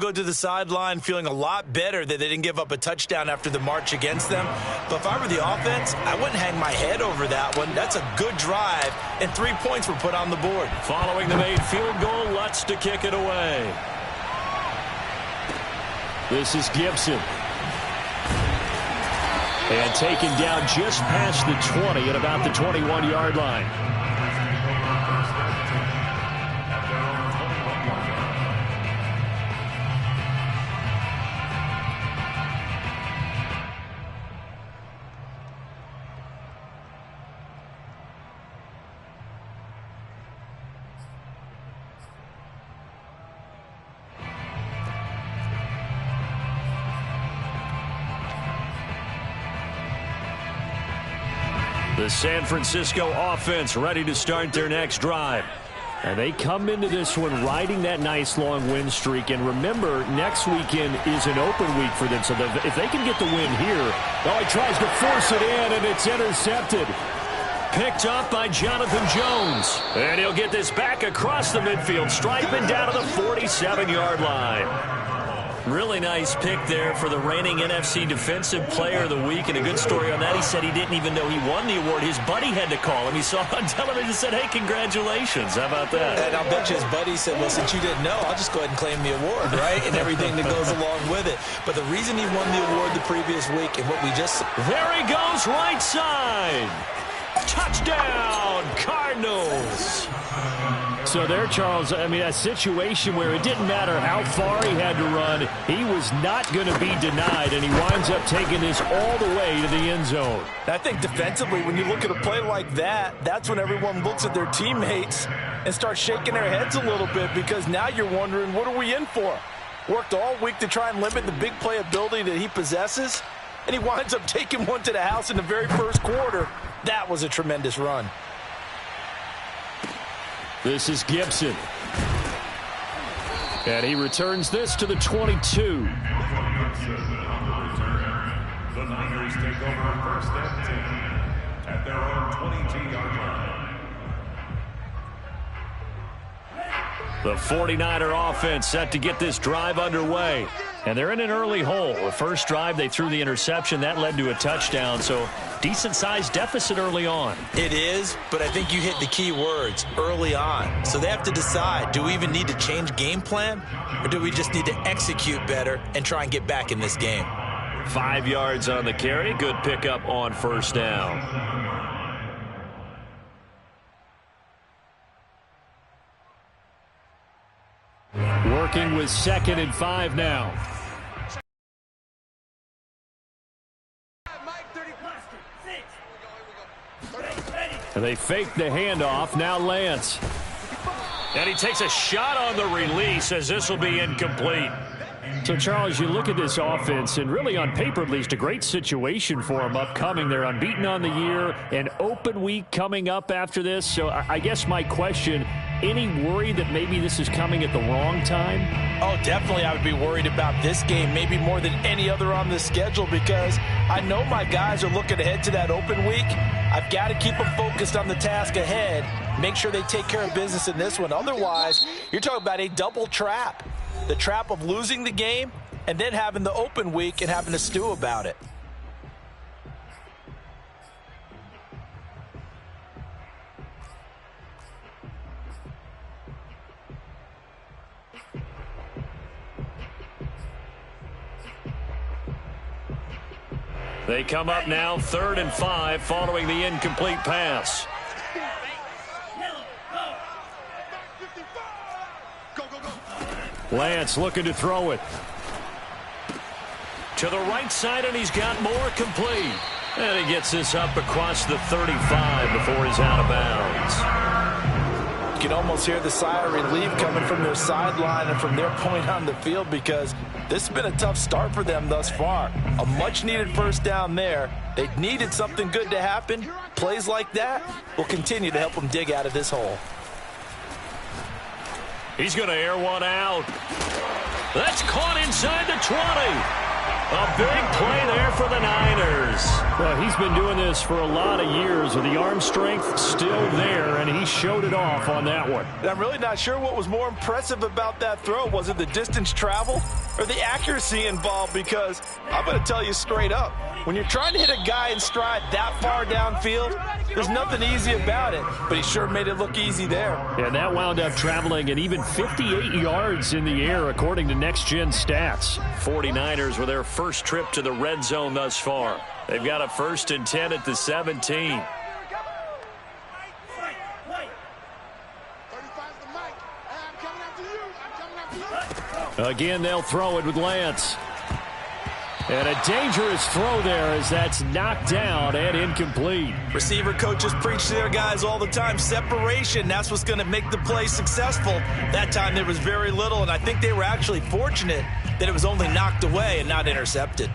Go to the sideline feeling a lot better that they didn't give up a touchdown after the march against them. But if I were the offense, I wouldn't hang my head over that one. That's a good drive, and 3 points were put on the board. Following the made field goal, Lutz to kick it away. This is Gibson. And taken down just past the 20 at about the 21-yard line. The San Francisco offense ready to start their next drive. And they come into this one riding that nice long win streak. And remember, next weekend is an open week for them. So if they can get the win here, oh, he tries to force it in, and it's intercepted. Picked up by Jonathan Jones. And he'll get this back across the midfield stripe and down to the 47-yard line. Really nice pick there for the reigning NFC Defensive Player of the Week. And a good story on that. He said he didn't even know he won the award. His buddy had to call him. He saw it on television and said, hey, congratulations. How about that? And I'll bet you his buddy said, well, since you didn't know, I'll just go ahead and claim the award, right? And everything that goes along with it. But the reason he won the award the previous week and what we just... There he goes, right side. Touchdown, Cardinals. So there, Charles, I mean, a situation where it didn't matter how far he had to run, he was not going to be denied, and he winds up taking this all the way to the end zone. I think defensively, when you look at a play like that, that's when everyone looks at their teammates and starts shaking their heads a little bit, because now you're wondering, what are we in for? Worked all week to try and limit the big play ability that he possesses, and he winds up taking one to the house in the very first quarter. That was a tremendous run. This is Gibson. And he returns this to the 22. The Niners take over first and 10 at their own 22-yard line. The 49er offense set to get this drive underway. And they're in an early hole. The first drive, they threw the interception. That led to a touchdown. So decent-sized deficit early on. It is, but I think you hit the key words, early on. So they have to decide, do we even need to change game plan, or do we just need to execute better and try and get back in this game? 5 yards on the carry. Good pickup on first down. Working with 2nd and 5 now. And they fake the handoff. Now Lance. And he takes a shot on the release as this will be incomplete. So, Charles, you look at this offense, and really on paper at least, a great situation for them upcoming. They're unbeaten on the year, an open week coming up after this. So I guess my question, any worry that maybe this is coming at the wrong time? Oh, definitely I would be worried about this game, maybe more than any other on the schedule, because I know my guys are looking ahead to that open week. I've got to keep them focused on the task ahead, make sure they take care of business in this one. Otherwise, you're talking about a double trap. The trap of losing the game and then having the open week and having to stew about it. They come up now 3rd and 5 following the incomplete pass. Lance looking to throw it. To the right side, and he's got more complete. And he gets this up across the 35 before he's out of bounds. You can almost hear the sigh of relief coming from their sideline and from their point on the field, because this has been a tough start for them thus far. A much-needed first down there. They needed something good to happen. Plays like that will continue to help them dig out of this hole. He's going to air one out. That's caught inside the 20. A big play there for the Niners. Well, he's been doing this for a lot of years with the arm strength still there, and he showed it off on that one. I'm really not sure what was more impressive about that throw. Was it the distance travel or the accuracy involved? Because I'm going to tell you straight up, when you're trying to hit a guy in stride that far downfield, there's nothing easy about it, but he sure made it look easy there. And that wound up traveling an even 58 yards in the air, according to Next Gen Stats. 49ers with their first trip to the red zone thus far. They've got a 1st and 10 at the 17. Again, they'll throw it with Lance. And a dangerous throw there as that's knocked down and incomplete. Receiver coaches preach to their guys all the time. Separation, that's what's going to make the play successful. That time there was very little, and I think they were actually fortunate that it was only knocked away and not intercepted.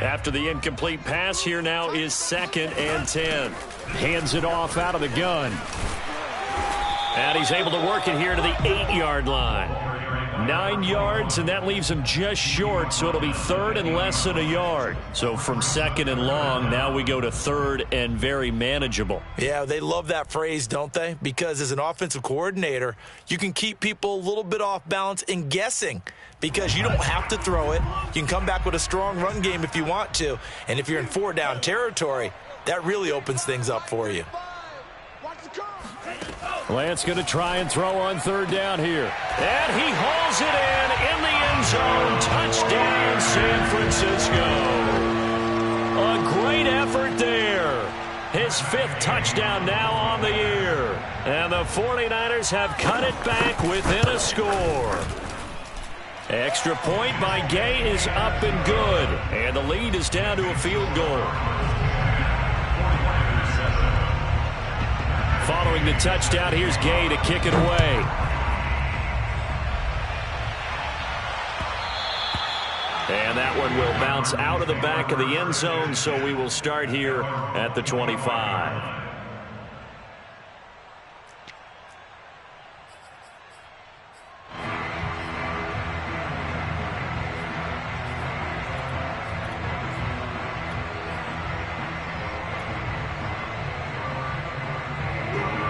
After the incomplete pass, here now is 2nd and 10. Hands it off out of the gun. And he's able to work it here to the 8-yard line. 9 yards, and that leaves him just short, so it'll be 3rd and less than a yard. So from 2nd and long, now we go to 3rd and very manageable. Yeah, they love that phrase, don't they? Because as an offensive coordinator, you can keep people a little bit off balance and guessing because you don't have to throw it. You can come back with a strong run game if you want to. And if you're in 4-down territory, that really opens things up for you. Lance going to try and throw on 3rd down here. And he hauls it in the end zone. Touchdown, San Francisco. A great effort there. His 5th touchdown now on the year. And the 49ers have cut it back within a score. Extra point by Gay is up and good. And the lead is down to a field goal. Following the touchdown, here's Gay to kick it away. And that one will bounce out of the back of the end zone, so we will start here at the 25.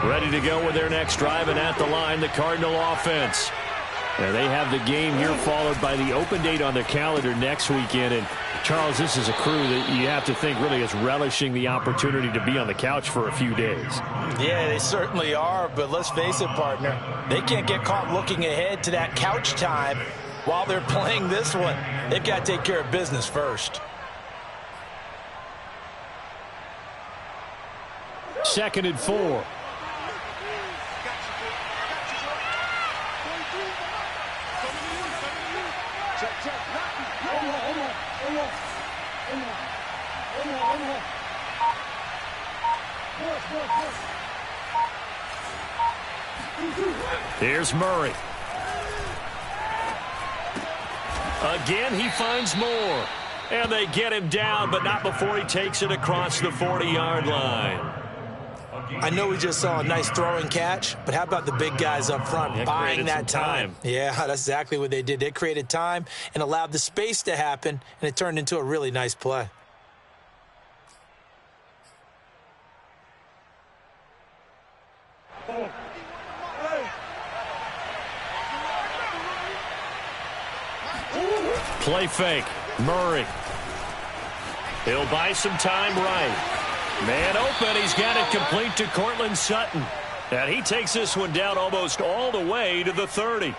Ready to go with their next drive, and at the line, the Cardinal offense. And they have the game here followed by the open date on their calendar next weekend. And, Charles, this is a crew that you have to think really is relishing the opportunity to be on the couch for a few days. Yeah, they certainly are, but let's face it, partner. They can't get caught looking ahead to that couch time while they're playing this one. They've got to take care of business first. 2nd and 4. Here's Murray. Again, he finds more. And they get him down, but not before he takes it across the 40-yard line. I know we just saw a nice throwing catch, but how about the big guys up front buying that time? Yeah, that's exactly what they did. They created time and allowed the space to happen, and it turned into a really nice play. Play fake. Murray. He'll buy some time right. Man open. He's got it complete to Courtland Sutton. And he takes this one down almost all the way to the 30.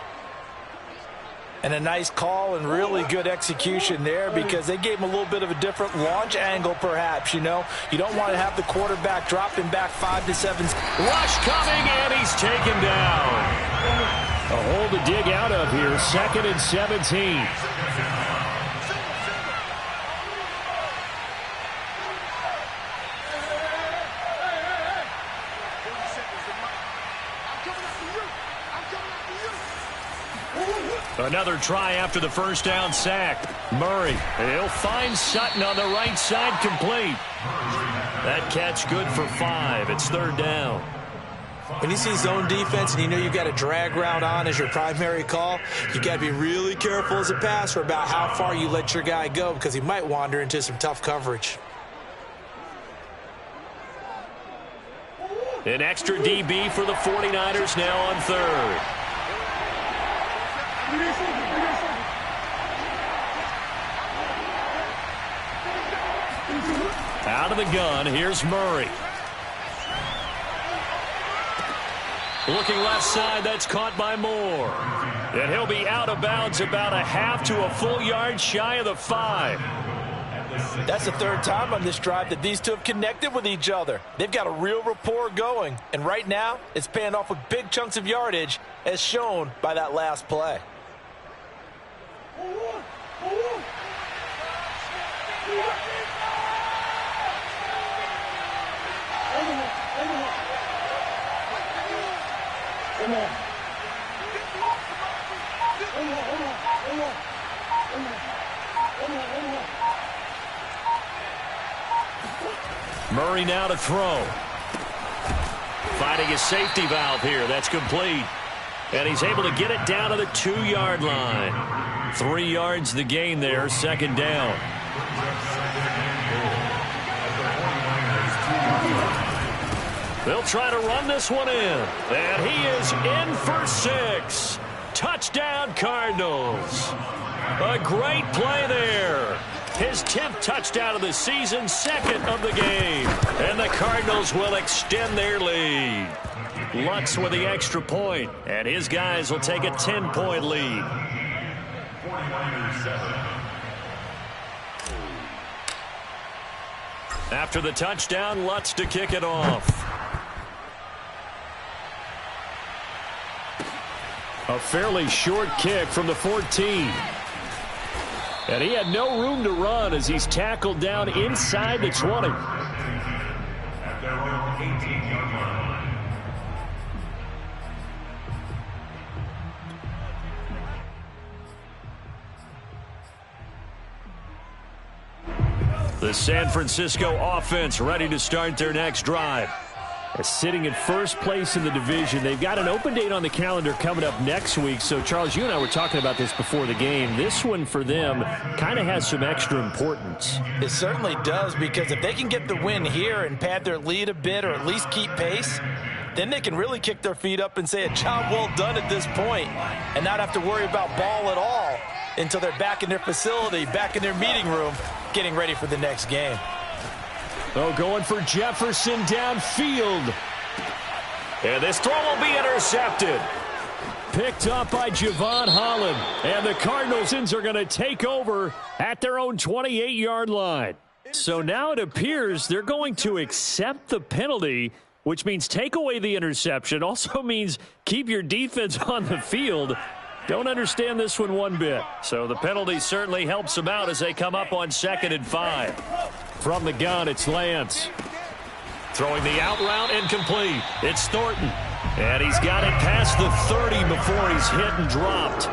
And a nice call and really good execution there because they gave him a little bit of a different launch angle perhaps, you know. You don't want to have the quarterback dropping back 5 to 7. Rush coming, and he's taken down. A hole to dig out of here. 2nd and 17. Another try after the first down sack. Murray, he'll find Sutton on the right side, complete. That catch good for 5. It's 3rd down. When you see zone defense and you know you've got a drag route on as your primary call, you got to be really careful as a passer about how far you let your guy go because he might wander into some tough coverage. An extra DB for the 49ers now on third. Out of the gun, here's Murray. Looking left side, that's caught by Moore. And he'll be out of bounds about a half to a full yard shy of the 5. That's the third time on this drive that these two have connected with each other. They've got a real rapport going. And right now, it's paying off with big chunks of yardage, as shown by that last play. Murray now to throw. Finding his safety valve here. That's complete. And he's able to get it down to the 2-yard line. 3 yards the gain there, second down. They'll try to run this one in. And he is in for 6. Touchdown, Cardinals. A great play there. His 10th touchdown of the season, 2nd of the game. And the Cardinals will extend their lead. Lutz with the extra point, and his guys will take a 10-point lead. After the touchdown, Lutz to kick it off. A fairly short kick from the 14. And he had no room to run as he's tackled down inside the 20. At their own 18-yard line. The San Francisco offense ready to start their next drive. Sitting in first place in the division. They've got an open date on the calendar coming up next week. So, Charles, you and I were talking about this before the game. This one for them kind of has some extra importance. It certainly does, because if they can get the win here and pad their lead a bit or at least keep pace, then they can really kick their feet up and say a job well done at this point and not have to worry about ball at all until they're back in their facility, back in their meeting room, getting ready for the next game. Oh, going for Jefferson downfield. And this throw will be intercepted. Picked up by Javon Holland. And the Cardinals are going to take over at their own 28-yard line. So now it appears they're going to accept the penalty, which means take away the interception. Also means keep your defense on the field. Don't understand this one bit. So the penalty certainly helps them out as they come up on 2nd and 5. From the gun, it's Lance. Throwing the out route, incomplete. It's Thornton. And he's got it past the 30 before he's hit and dropped.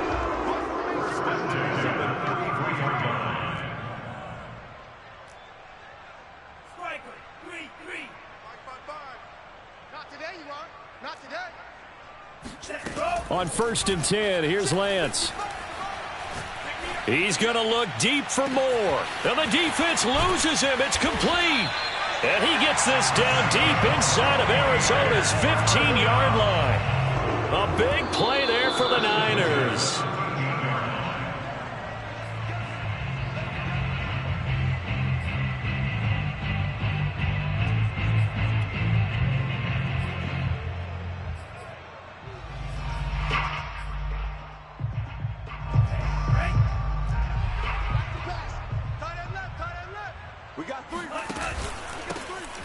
On 1st and 10, here's Lance. He's going to look deep for Moore. And the defense loses him. It's complete. And he gets this down deep inside of Arizona's 15-yard line. A big play there for the Niners.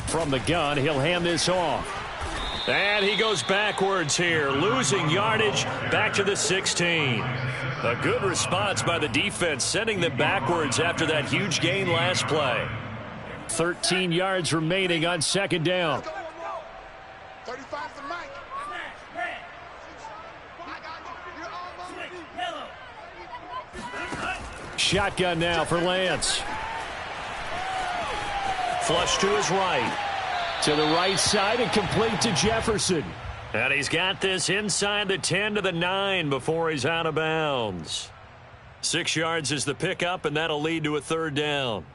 From the gun, he'll hand this off. And he goes backwards here, losing yardage back to the 16. A good response by the defense, sending them backwards after that huge gain last play. 13 yards remaining on 2nd down. 35 for Mike. Shotgun now for Lance. Flush to his right. To the right side and complete to Jefferson. And he's got this inside the 10 to the 9 before he's out of bounds. 6 yards is the pickup, and that'll lead to a third down.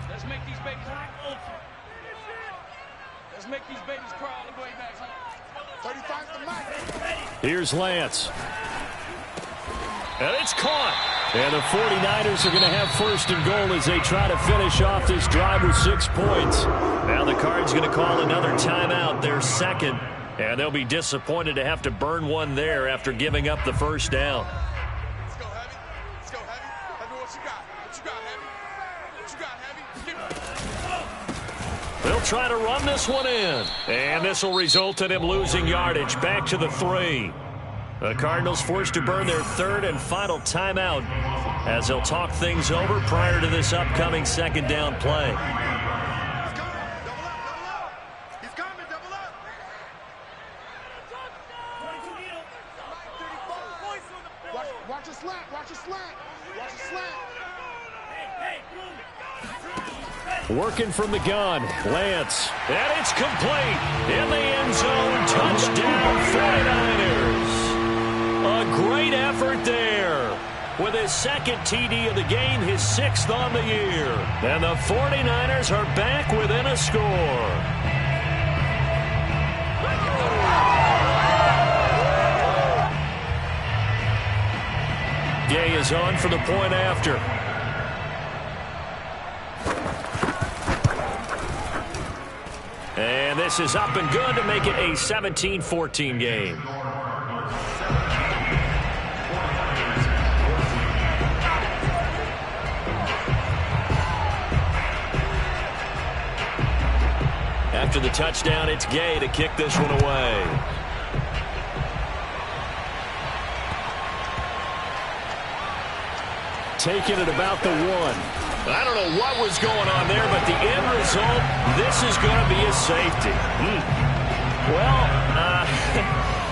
Let's make these babies crawl all the way back home. 35's the mic. Here's Lance. And it's caught. And the 49ers are going to have first and goal as they try to finish off this drive with 6 points. Now the Cards going to call another timeout, their second. And they'll be disappointed to have to burn one there after giving up the first down. Let's go, Heavy. Let's go, Heavy. Heavy, what you got? What you got, Heavy? What you got, Heavy? They'll try to run this one in. And this will result in him losing yardage back to the 3. The Cardinals forced to burn their third and final timeout as they'll talk things over prior to this upcoming second down play. He's coming, double up. Watch a slant, watch a slant, watch a slant. Working from the gun, Lance. And it's complete. In the end zone, touchdown 49ers. A great effort there. With his second TD of the game, his 6th on the year. And the 49ers are back within a score. Gay is on for the point after. And this is up and good to make it a 17-14 game. After the touchdown, it's Gay to kick this one away. Taking it about the 1. I don't know what was going on there, but the end result, this is going to be a safety. Well,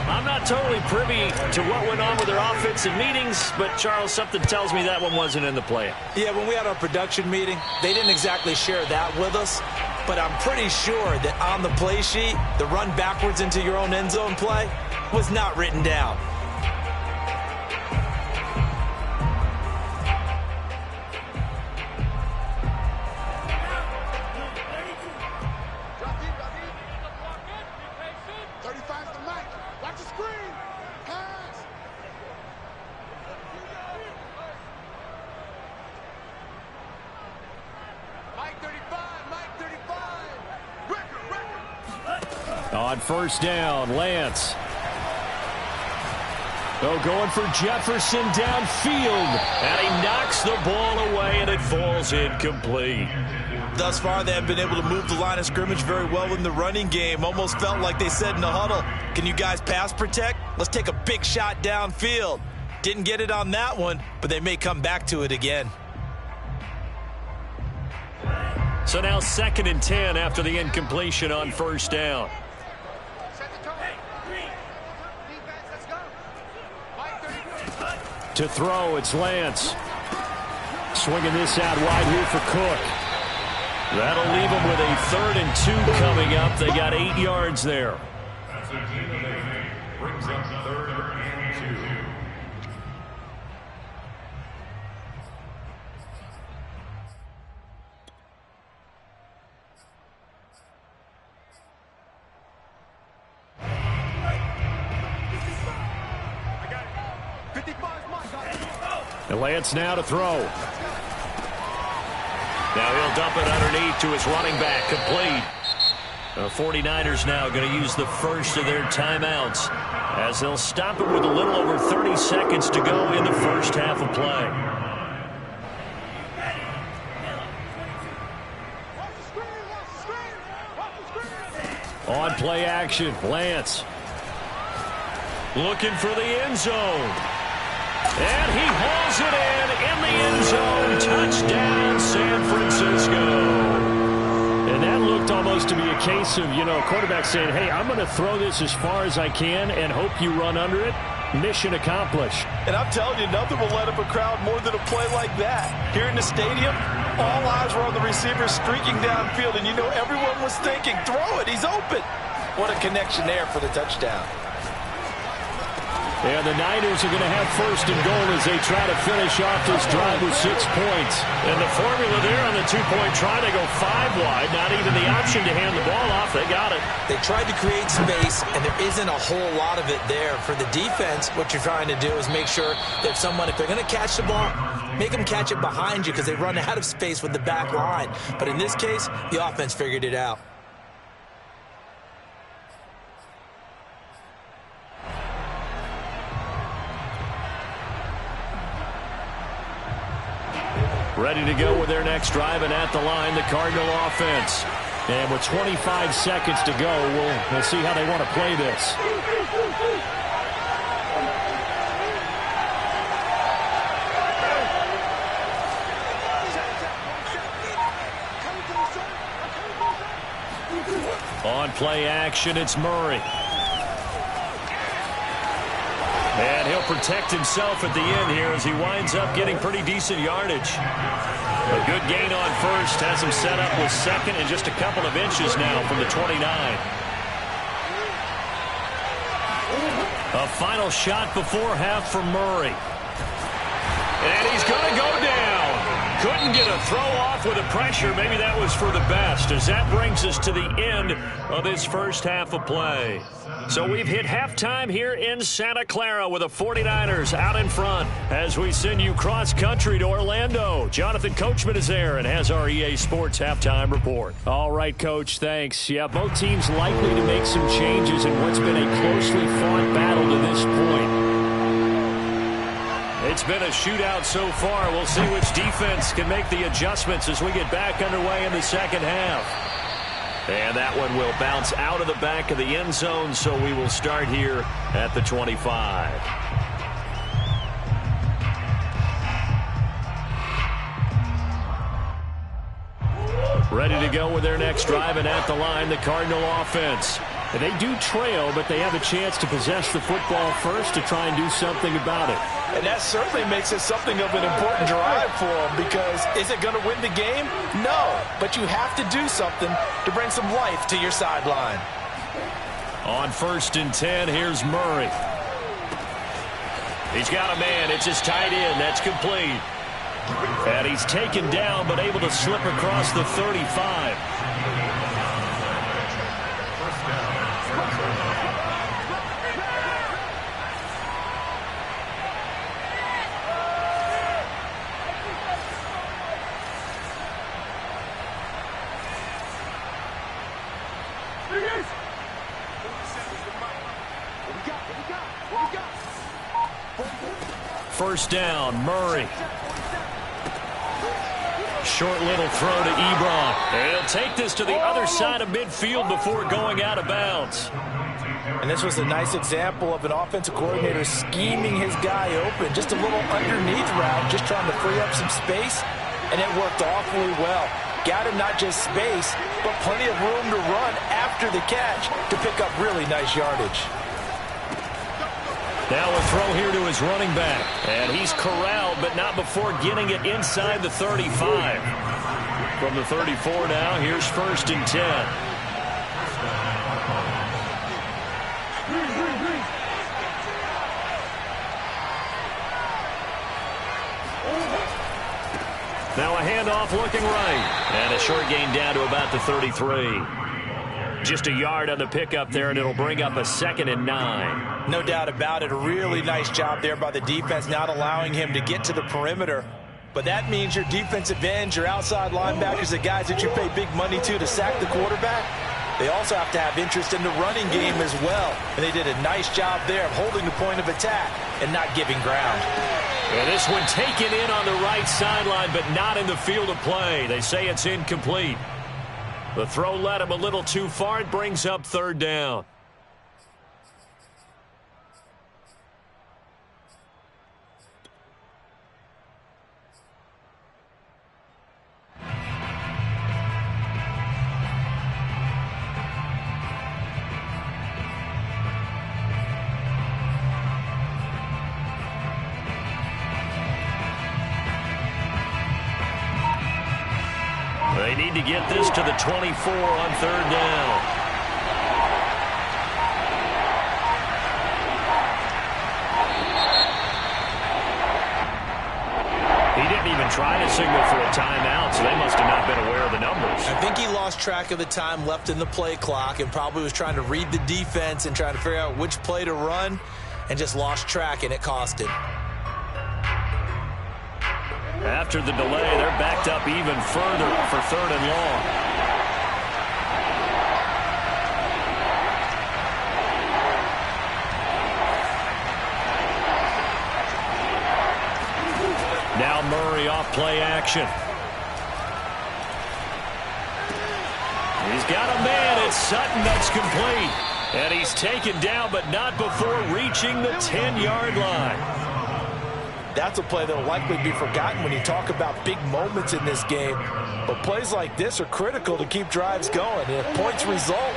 I'm not totally privy to what went on with their offensive meetings, but, Charles, something tells me that one wasn't in the plan. Yeah, when we had our production meeting, they didn't exactly share that with us, but I'm pretty sure that on the play sheet, the run backwards into your own end zone play was not written down. On first down, Lance. Oh, going for Jefferson downfield. And he knocks the ball away, and it falls incomplete. Thus far, they have been able to move the line of scrimmage very well in the running game. Almost felt like they said in the huddle, can you guys pass protect? Let's take a big shot downfield. Didn't get it on that one, but they may come back to it again. So now 2nd and 10 after the incompletion on first down. To throw, it's Lance. Swinging this out wide here for Cook. That'll leave them with a 3rd and 2 coming up. They got 8 yards there. That's a gain of 8. Brings up 3rd and 2. And Lance now to throw. Now he'll dump it underneath to his running back, complete. The 49ers now going to use the first of their timeouts as they'll stop it with a little over 30 seconds to go in the first half of play. On play action, Lance. Looking for the end zone. And he hauls it in the end zone. Touchdown, San Francisco. And that looked almost to be a case of, a quarterback saying, hey, I'm going to throw this as far as I can and hope you run under it. mission accomplished. And I'm telling you, nothing will let up a crowd more than a play like that. Here in the stadium, all eyes were on the receiver streaking downfield, and you know everyone was thinking, throw it, he's open. What a connection there for the touchdown. And the Niners are going to have first and goal as they try to finish off this drive with 6 points. And the formula there on the two-point try to go 5 wide. Not even the option to hand the ball off. They got it. They tried to create space, and there isn't a whole lot of it there. For the defense, what you're trying to do is make sure that if they're going to catch the ball, make them catch it behind you because they run out of space with the back line. But in this case, the offense figured it out. Ready to go with their next drive, and at the line, the Cardinal offense. And with 25 seconds to go, we'll see how they want to play this. On play action, it's Murray. And he'll protect himself at the end here as he winds up getting pretty decent yardage. A good gain on first has him set up with second and just a couple of inches now from the 29. A final shot before half from Murray. And he's going to go down. Couldn't get a throw off with the pressure. Maybe that was for the best, as that brings us to the end of this first half of play. So we've hit halftime here in Santa Clara with the 49ers out in front as we send you cross-country to Orlando. Jonathan Coachman is there and has our EA Sports halftime report. All right, Coach, thanks. Yeah, both teams likely to make some changes in what's been a closely fought battle to this point. It's been a shootout so far. We'll see which defense can make the adjustments as we get back underway in the second half. And that one will bounce out of the back of the end zone, so we will start here at the 25. Ready to go with their next drive, and at the line, the Cardinal offense. And they do trail, but they have a chance to possess the football first to try and do something about it. And that certainly makes it something of an important drive for them, because is it going to win the game? No, but you have to do something to bring some life to your sideline. On 1st and 10, here's Murray. He's got a man. It's his tight end. That's complete. And he's taken down, but able to slip across the 35. First down, Murray. Short little throw to Ebron. And he'll take this to the other side of midfield before going out of bounds. And this was a nice example of an offensive coordinator scheming his guy open. Just a little underneath route, just trying to free up some space, and it worked awfully well. Got him not just space, but plenty of room to run after the catch to pick up really nice yardage. Now a throw here to his running back. And he's corralled, but not before getting it inside the 35. From the 34 now, here's 1st and 10. Now a handoff looking right. And a short gain down to about the 33. Just a yard on the pickup there, and it'll bring up a 2nd and 9. No doubt about it. A really nice job there by the defense, not allowing him to get to the perimeter. But that means your defensive ends, your outside linebackers, the guys that you pay big money to sack the quarterback, they also have to have interest in the running game as well. And they did a nice job there of holding the point of attack and not giving ground. And this one taken in on the right sideline, but not in the field of play. They say it's incomplete. The throw led him a little too far. It brings up 3rd down. need to get this to the 24 on third down. He didn't even try to signal for a timeout, so they must have not been aware of the numbers. I think he lost track of the time left in the play clock and probably was trying to read the defense and trying to figure out which play to run and just lost track, and it cost him. After the delay, they're backed up even further for third and long. Now Murray off play action. He's got a man. It's Sutton that's complete. And he's taken down, but not before reaching the 10-yard line. That's a play that will likely be forgotten when you talk about big moments in this game. But plays like this are critical to keep drives going. And if points result,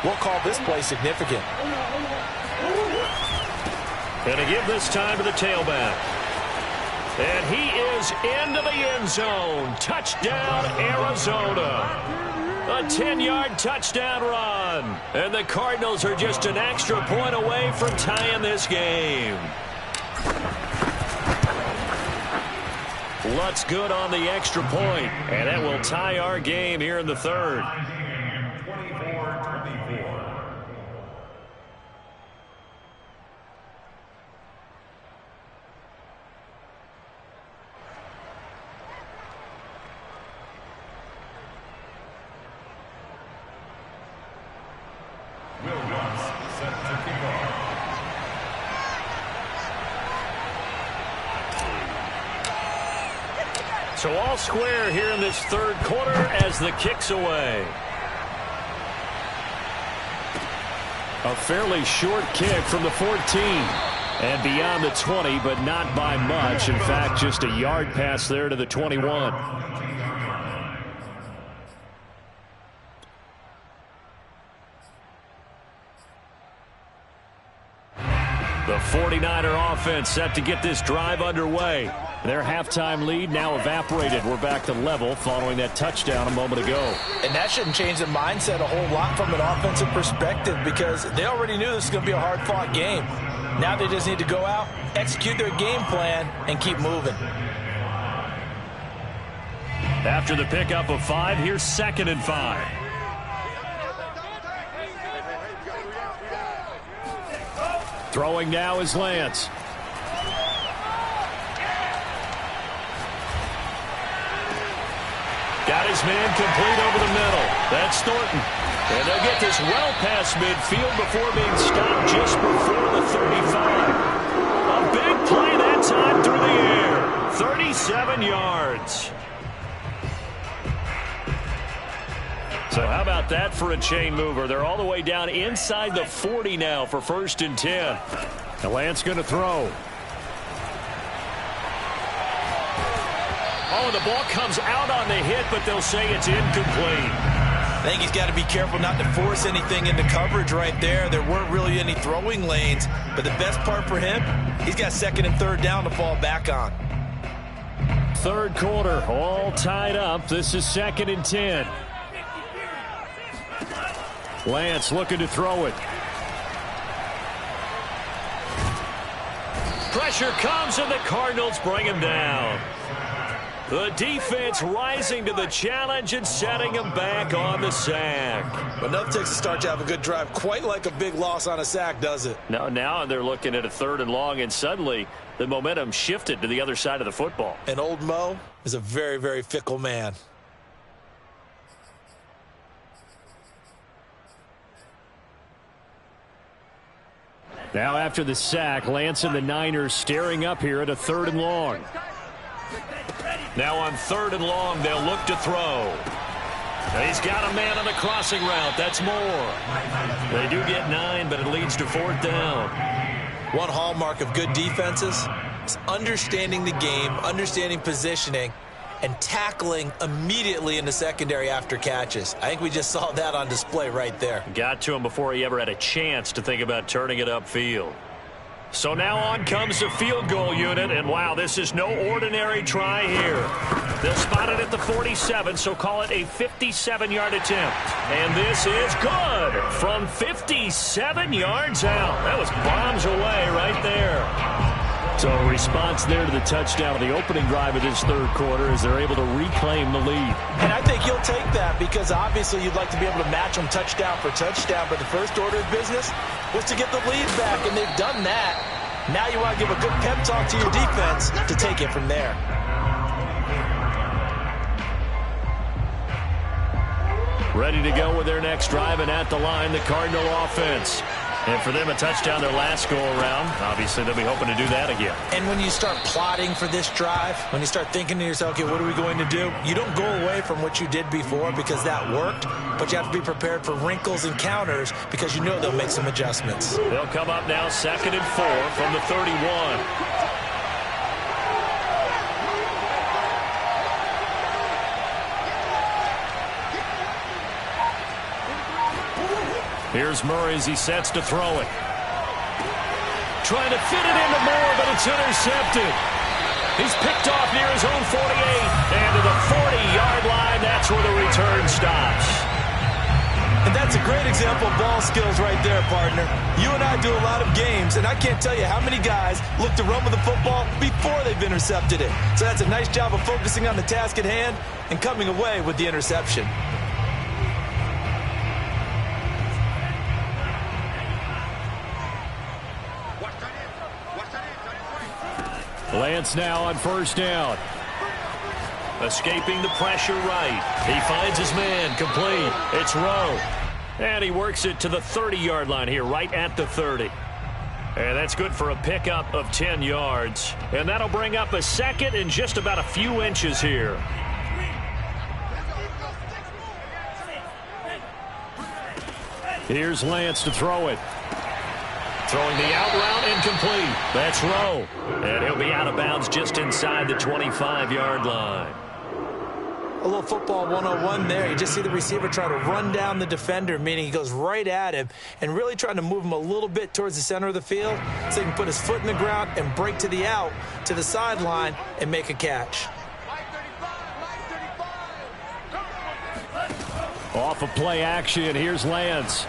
we'll call this play significant. Going to give this time to the tailback. And he is into the end zone. Touchdown, Arizona. A 10-yard touchdown run. And the Cardinals are just an extra point away from tying this game. Lutz good on the extra point. And that will tie our game here in the third. So all square here in this third quarter as the kick's away. A fairly short kick from the 14. And beyond the 20, but not by much. In fact, just a yard pass there to the 21. The 49er offense set to get this drive underway. Their halftime lead now evaporated. We're back to level following that touchdown a moment ago. And that shouldn't change the mindset a whole lot from an offensive perspective because they already knew this was going to be a hard-fought game. Now they just need to go out, execute their game plan, and keep moving. After the pickup of 5, here's 2nd and 5. Throwing now is Lance. Got his man complete over the middle. That's Thornton. And they'll get this well past midfield before being stopped just before the 35. A big play that time through the air. 37 yards. So how about that for a chain mover? They're all the way down inside the 40 now for 1st and 10. And Lance going to throw. Oh, the ball comes out on the hit, but they'll say it's incomplete. I think he's got to be careful not to force anything into coverage right there. There weren't really any throwing lanes, but the best part for him, he's got 2nd and 3rd down to fall back on. Third quarter, all tied up. This is 2nd and 10. Lance looking to throw it. Pressure comes, and the Cardinals bring him down. The defense rising to the challenge and setting him back on the sack. But enough takes a start to have a good drive, quite like a big loss on a sack, does it? Now they're looking at a 3rd and long, and suddenly the momentum shifted to the other side of the football. And old Mo is a very, very fickle man. Now after the sack, Lance and the Niners staring up here at a 3rd and long. Now on 3rd and long, they'll look to throw. He's got a man on the crossing route. That's more. They do get 9, but it leads to 4th down. One hallmark of good defenses is understanding the game, understanding positioning, and tackling immediately in the secondary after catches. I think we just saw that on display right there. Got to him before he ever had a chance to think about turning it upfield. So now on comes the field goal unit, and wow, this is no ordinary try here. They'll spot it at the 47, so call it a 57-yard attempt. And this is good from 57 yards out. That was bombs away right there. So a response there to the touchdown of the opening drive of this third quarter as they're able to reclaim the lead. And I think you'll take that because obviously you'd like to be able to match them touchdown for touchdown, but the first order of business was to get the lead back, and they've done that. Now you want to give a good pep talk to your defense to take it from there. Ready to go with their next drive, and at the line, the Cardinal offense. And for them, a touchdown their last go-around. Obviously, they'll be hoping to do that again. And when you start plotting for this drive, when you start thinking to yourself, okay, what are we going to do? You don't go away from what you did before because that worked, but you have to be prepared for wrinkles and counters because you know they'll make some adjustments. They'll come up now 2nd and 4 from the 31. Here's Murray as he sets to throw it. Trying to fit it into Moore, but it's intercepted. He's picked off near his own 48. And to the 40-yard line, that's where the return stops. And that's a great example of ball skills right there, partner. You and I do a lot of games, and I can't tell you how many guys look to run with the football before they've intercepted it. So that's a nice job of focusing on the task at hand and coming away with the interception. Lance now on first down. Escaping the pressure right. He finds his man complete. It's Rowe. And he works it to the 30-yard line here, right at the 30. And that's good for a pickup of 10 yards. And that'll bring up a second and just about a few inches here. Here's Lance to throw it. Throwing the out route incomplete. That's Rowe. And he'll be out of bounds just inside the 25-yard line. A little football 101 there. You just see the receiver try to run down the defender, meaning he goes right at him and really trying to move him a little bit towards the center of the field so he can put his foot in the ground and break to the out, to the sideline, and make a catch. Off of play action, here's Lance.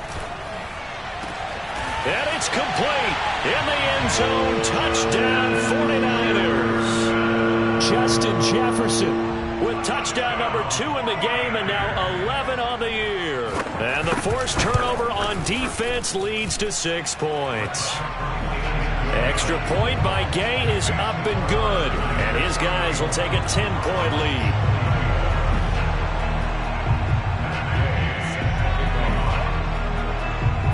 And it's complete. In the end zone, touchdown 49ers. Justin Jefferson with touchdown number 2 in the game and now 11 on the year. And the forced turnover on defense leads to 6 points. Extra point by Gay is up and good. And his guys will take a 10-point lead.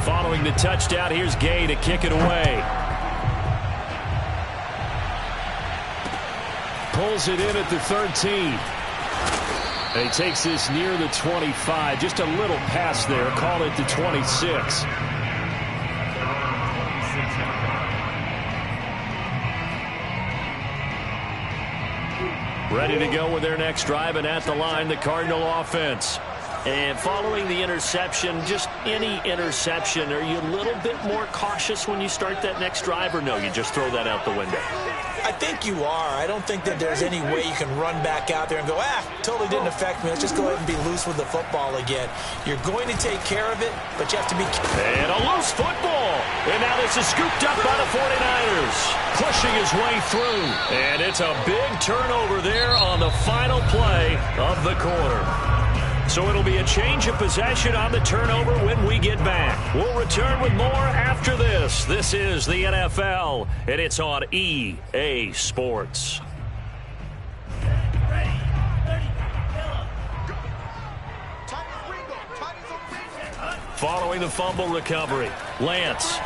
Following the touchdown, here's Gay to kick it away. Pulls it in at the 13. And he takes this near the 25. Just a little pass there. Call it the 26. Ready to go with their next drive, and at the line, the Cardinal offense. And following the interception, just any interception, are you a little bit more cautious when you start that next drive, or no, you just throw that out the window? I think you are. I don't think that there's any way you can run back out there and go, totally didn't affect me. Let's just go ahead and be loose with the football again. You're going to take care of it, but you have to be... And a loose football. And now this is scooped up by the 49ers. Pushing his way through. And it's a big turnover there on the final play of the quarter. So it'll be a change of possession on the turnover when we get back. We'll return with more after this. This is the NFL, and it's on EA Sports. Following the fumble recovery, Lance.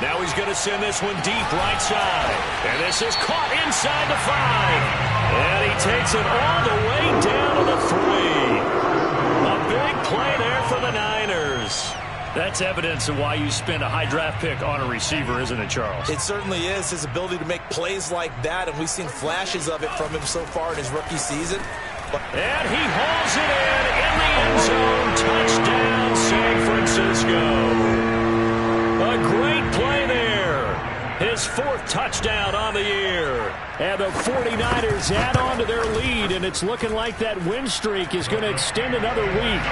Now he's going to send this one deep right side. And this is caught inside the 5. And he takes it all the way down to the 3. A big play there for the Niners. That's evidence of why you spend a high draft pick on a receiver, isn't it, Charles? It certainly is, his ability to make plays like that, and we've seen flashes of it from him so far in his rookie season. And he hauls it in the end zone. Touchdown, San Francisco. A great play there. His 4th touchdown on the year. And the 49ers add on to their lead, and it's looking like that win streak is going to extend another week.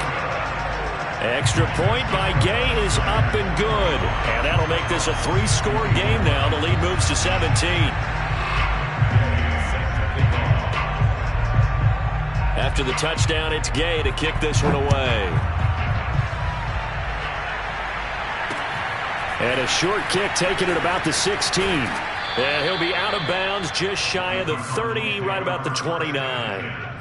Extra point by Gay is up and good. And that'll make this a 3-score game now. The lead moves to 17. After the touchdown, it's Gay to kick this one away. And a short kick taken at about the 16. And he'll be out of bounds just shy of the 30, right about the 29.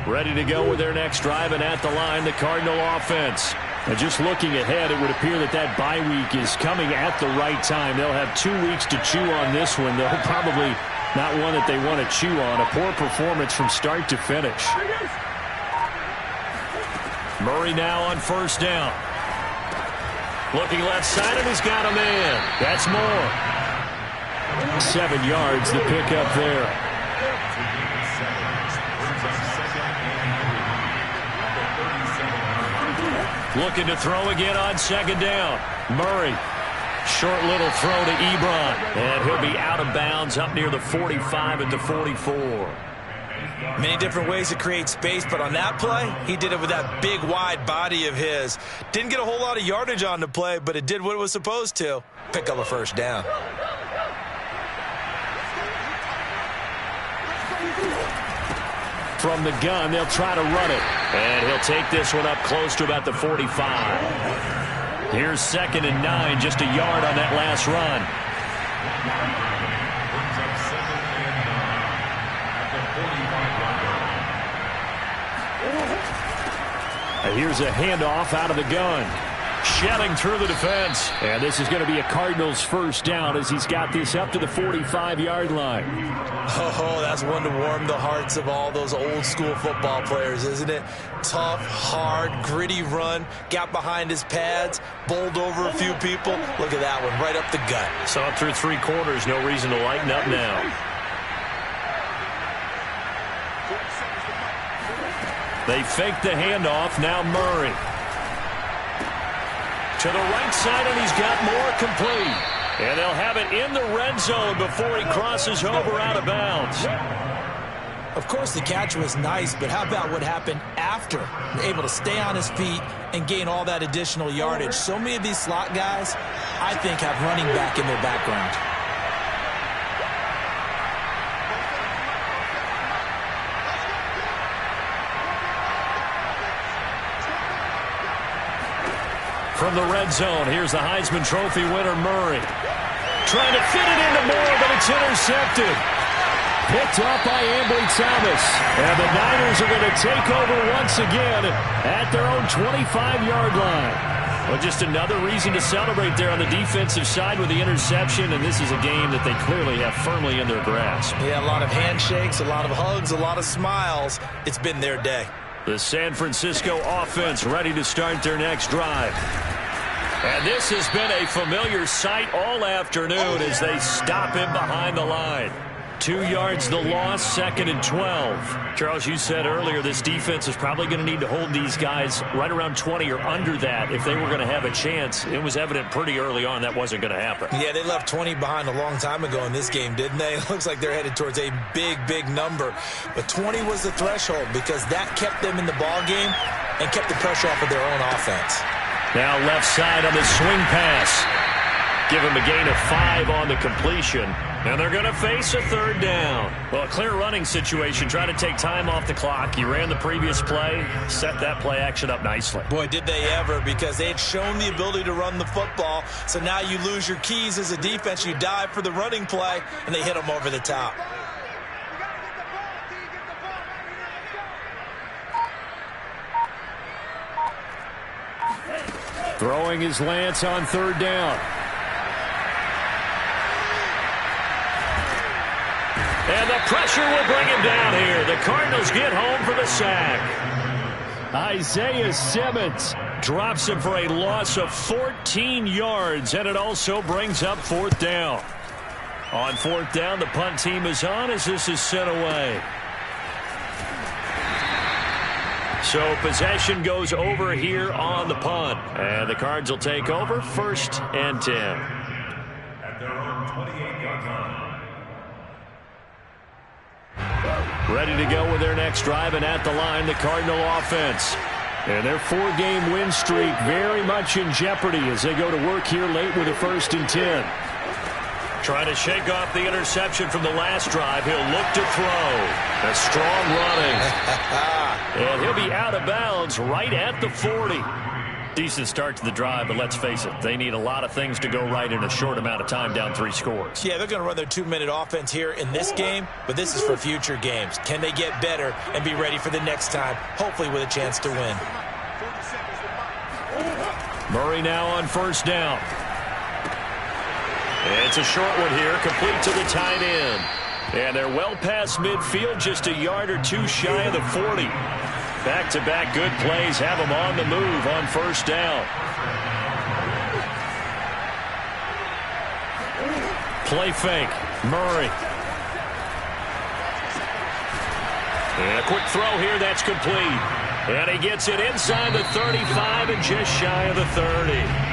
Ready to go with their next drive, and at the line, the Cardinal offense. And just looking ahead, it would appear that that bye week is coming at the right time. They'll have 2 weeks to chew on this one. They'll probably not one that they want to chew on. A poor performance from start to finish. Murray now on 1st down. Looking left side, and he's got a man. That's more. 7 yards, the pickup there. Looking to throw again on 2nd down. Murray. Short little throw to Ebron. And he'll be out of bounds up near the 45 at the 44. Many different ways to create space, but on that play, he did it with that big, wide body of his. Didn't get a whole lot of yardage on the play, but it did what it was supposed to. Pick up a 1st down. From the gun, they'll try to run it. And he'll take this one up close to about the 45. Here's 2nd and 9, just a yard on that last run. And here's a handoff out of the gun. Shelling through the defense. And this is going to be a Cardinals 1st down as he's got this up to the 45-yard line. Oh, that's one to warm the hearts of all those old-school football players, isn't it? Tough, hard, gritty run. Got behind his pads, bowled over a few people. Look at that one, right up the gut. So up through 3 quarters, no reason to lighten up now. They fake the handoff. Now Murray. To the right side, and he's got more complete. And they'll have it in the red zone before he crosses over out of bounds. Of course, the catch was nice, but how about what happened after? Able to stay on his feet and gain all that additional yardage. So many of these slot guys, I think, have running back in their background. From the red zone, here's the Heisman Trophy winner, Murray. Trying to fit it into Moore, but it's intercepted. Picked up by Ambry Thomas. And the Niners are going to take over once again at their own 25-yard line. Well, just another reason to celebrate there on the defensive side with the interception, and this is a game that they clearly have firmly in their grasp. Yeah, a lot of handshakes, a lot of hugs, a lot of smiles. It's been their day. The San Francisco offense ready to start their next drive. And this has been a familiar sight all afternoon as they stop him behind the line. 2 yards the loss, 2nd and 12. Charles, you said earlier this defense is probably going to need to hold these guys right around 20 or under that if they were going to have a chance. It was evident pretty early on that wasn't going to happen. Yeah, they left 20 behind a long time ago in this game, didn't they? It looks like they're headed towards a big, big number. But 20 was the threshold because that kept them in the ball game and kept the pressure off of their own offense. Now left side on the swing pass. Give him a gain of 5 on the completion. And they're going to face a 3rd down. Well, a clear running situation. Try to take time off the clock. He ran the previous play, set that play action up nicely. Boy, did they ever, because they had shown the ability to run the football. So now you lose your keys as a defense. You dive for the running play, and they hit them over the top. Throwing his Lance on 3rd down. And the pressure will bring him down here. The Cardinals get home for the sack. Isaiah Simmons drops him for a loss of 14 yards, and it also brings up fourth down. On fourth down, the punt team is on as this is sent away. So possession goes over here on the punt, and the Cards will take over 1st and 10. At their own 28-yard line. Ready to go with their next drive, and at the line, the Cardinal offense. And their 4-game win streak very much in jeopardy as they go to work here late with a 1st and 10. Trying to shake off the interception from the last drive. He'll look to throw. A strong running. And he'll be out of bounds right at the 40. Decent start to the drive, but let's face it, they need a lot of things to go right in a short amount of time, down 3 scores. Yeah, they're going to run their 2-minute offense here in this game, but this is for future games. Can they get better and be ready for the next time, hopefully with a chance to win? Murray now on 1st down. It's a short one here, complete to the tight end. And they're well past midfield, just a yard or two shy of the 40. Back-to-back good plays have them on the move on 1st down. Play fake. Murray. And a quick throw here, that's complete. And he gets it inside the 35 and just shy of the 30.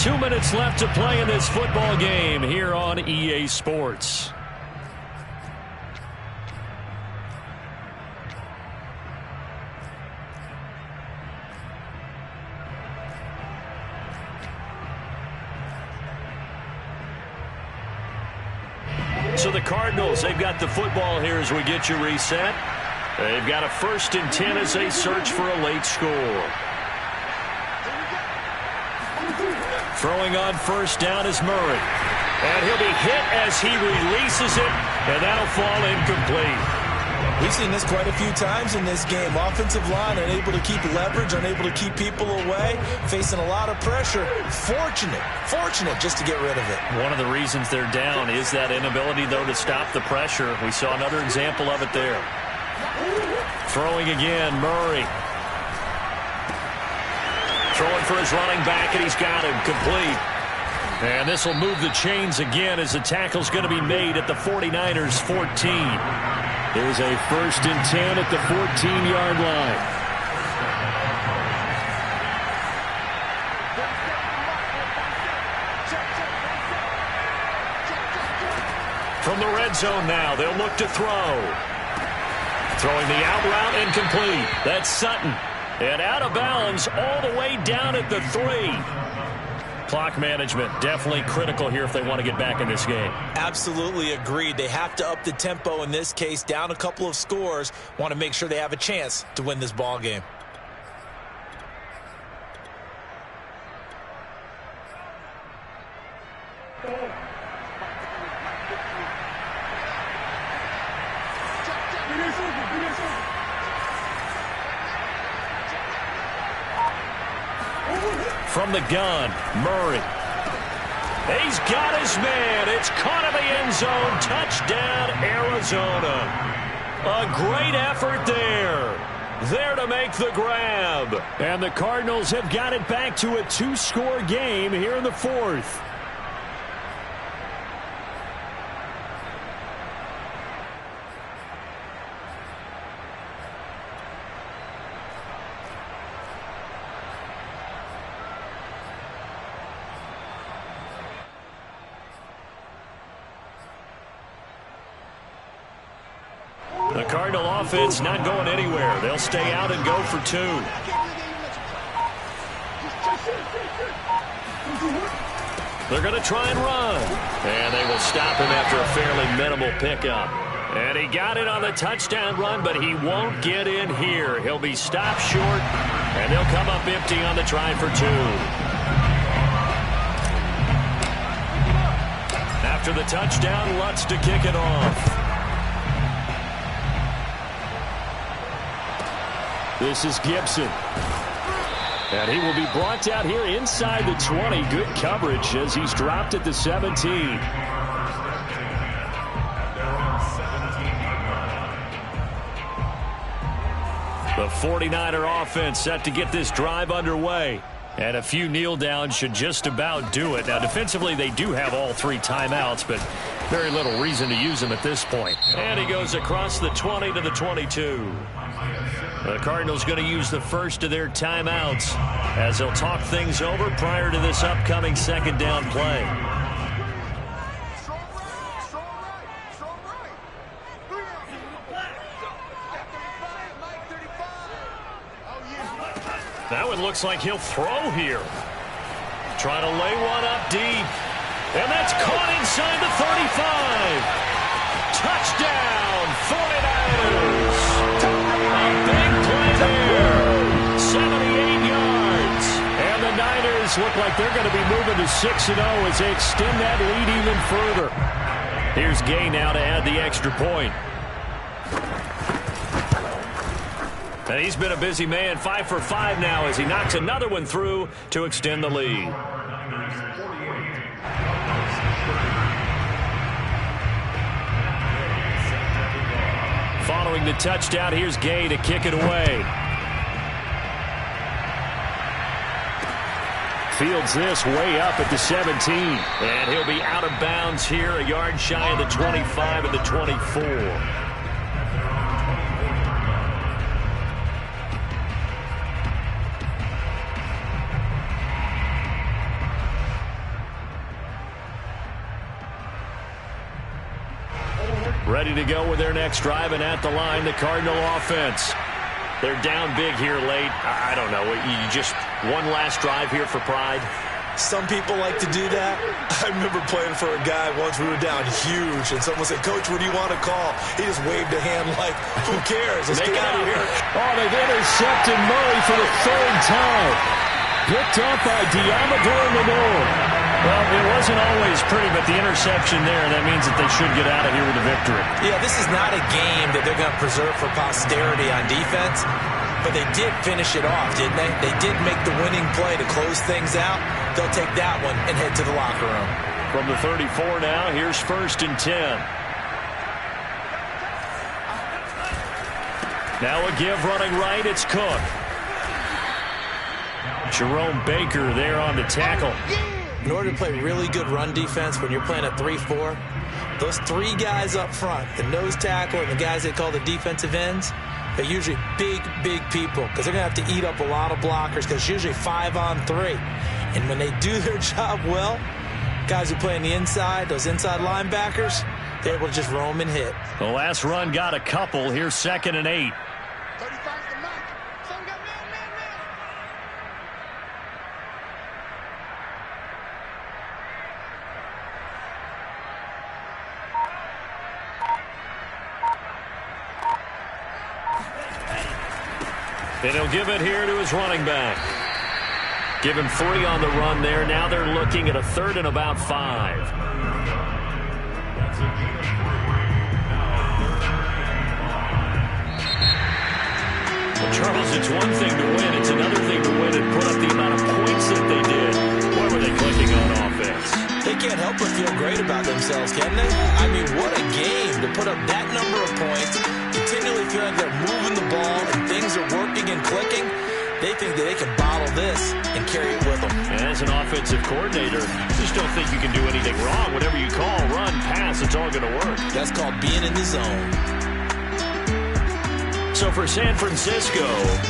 2 minutes left to play in this football game here on EA Sports. So the Cardinals, they've got the football here as we get you reset. They've got a 1st and 10 as they search for a late score. Throwing on 1st down is Murray. And he'll be hit as he releases it, and that'll fall incomplete. We've seen this quite a few times in this game. Offensive line unable to keep leverage, unable to keep people away, facing a lot of pressure. Fortunate just to get rid of it. One of the reasons they're down is that inability, though, to stop the pressure. We saw another example of it there. Throwing again, Murray. Throwing for his running back, and he's got him complete. And this will move the chains again as the tackle's going to be made at the 49ers 14. There's a 1st and 10 at the 14-yard line. From the red zone now, they'll look to throw. Throwing the out route, incomplete. That's Sutton. And out of bounds all the way down at the 3. Clock management definitely critical here if they want to get back in this game. Absolutely agreed. They have to up the tempo in this case, down a couple of scores. Want to make sure they have a chance to win this ball game. From the gun, Murray. He's got his man. It's caught in the end zone. Touchdown, Arizona. A great effort there. There to make the grab. And the Cardinals have got it back to a 2-score game here in the 4th. The Cardinal offense not going anywhere. They'll stay out and go for 2. They're going to try and run. And they will stop him after a fairly minimal pickup. And he got it on the touchdown run, but he won't get in here. He'll be stopped short, and they'll come up empty on the try for 2. After the touchdown, Lutz to kick it off. This is Gibson. And he will be brought out here inside the 20. Good coverage as he's dropped at the 17. The 49er offense set to get this drive underway. And a few kneel downs should just about do it. Now, defensively, they do have all 3 timeouts, but very little reason to use them at this point. And he goes across the 20 to the 22. The Cardinals going to use the first of their timeouts as they'll talk things over prior to this upcoming second down play. That one looks like he'll throw here. Trying to lay one up deep. And that's caught inside the 35. Touchdown, 49ers. A big play there. 78 yards. And the Niners look like they're going to be moving to 6-0 as they extend that lead even further. Here's Gay now to add the extra point. And he's been a busy man, 5 for 5 now as he knocks another one through to extend the lead. Following the touchdown, here's Gay to kick it away. Fields this way up at the 17. And he'll be out of bounds here, a yard shy of the 25 and the 24. Ready to go with their next drive, and at the line, the Cardinal offense. They're down big here late. I don't know. You just one last drive here for pride? Some people like to do that. I remember playing for a guy once. We were down huge, and someone said, "Coach, what do you want to call?" He just waved a hand like, who cares? Let's get out of here. Oh, they've intercepted Murray for the 3rd time. Picked up by Diamador Lenore. Well, it wasn't always pretty, but the interception there, that means that they should get out of here with a victory. Yeah, this is not a game that they're going to preserve for posterity on defense, but they did finish it off, didn't they? They did make the winning play to close things out. They'll take that one and head to the locker room. From the 34 now, here's 1st and 10. Now a give running right, it's Cook. Jerome Baker there on the tackle. In order to play really good run defense when you're playing a 3-4, those 3 guys up front, the nose tackle and the guys they call the defensive ends, they're usually big, big people because they're going to have to eat up a lot of blockers because it's usually 5-on-3. And when they do their job well, guys who play on the inside, those inside linebackers, they're able to just roam and hit. The last run got a couple. Here's 2nd and 8. And he'll give it here to his running back. Give him 3 on the run there. Now they're looking at a 3rd and about 5. Well, Charles, it's one thing to win. It's another thing to win and put up the amount of points that they did. Boy, were they clicking on offense. They can't help but feel great about themselves, can they? I mean, what a game to put up that number of points, continually feel like they're moving the ball and things are working and clicking. They think that they can bottle this and carry it with them. And as an offensive coordinator, you just don't think you can do anything wrong. Whatever you call, run, pass, it's all going to work. That's called being in the zone. So for San Francisco,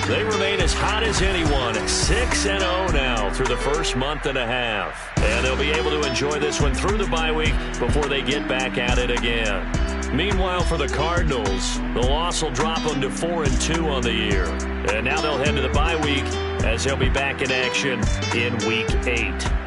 they remain as hot as anyone, 6-0 now through the first month and a half. And they'll be able to enjoy this one through the bye week before they get back at it again. Meanwhile, for the Cardinals, the loss will drop them to 4-2 on the year. And now they'll head to the bye week as they'll be back in action in Week 8.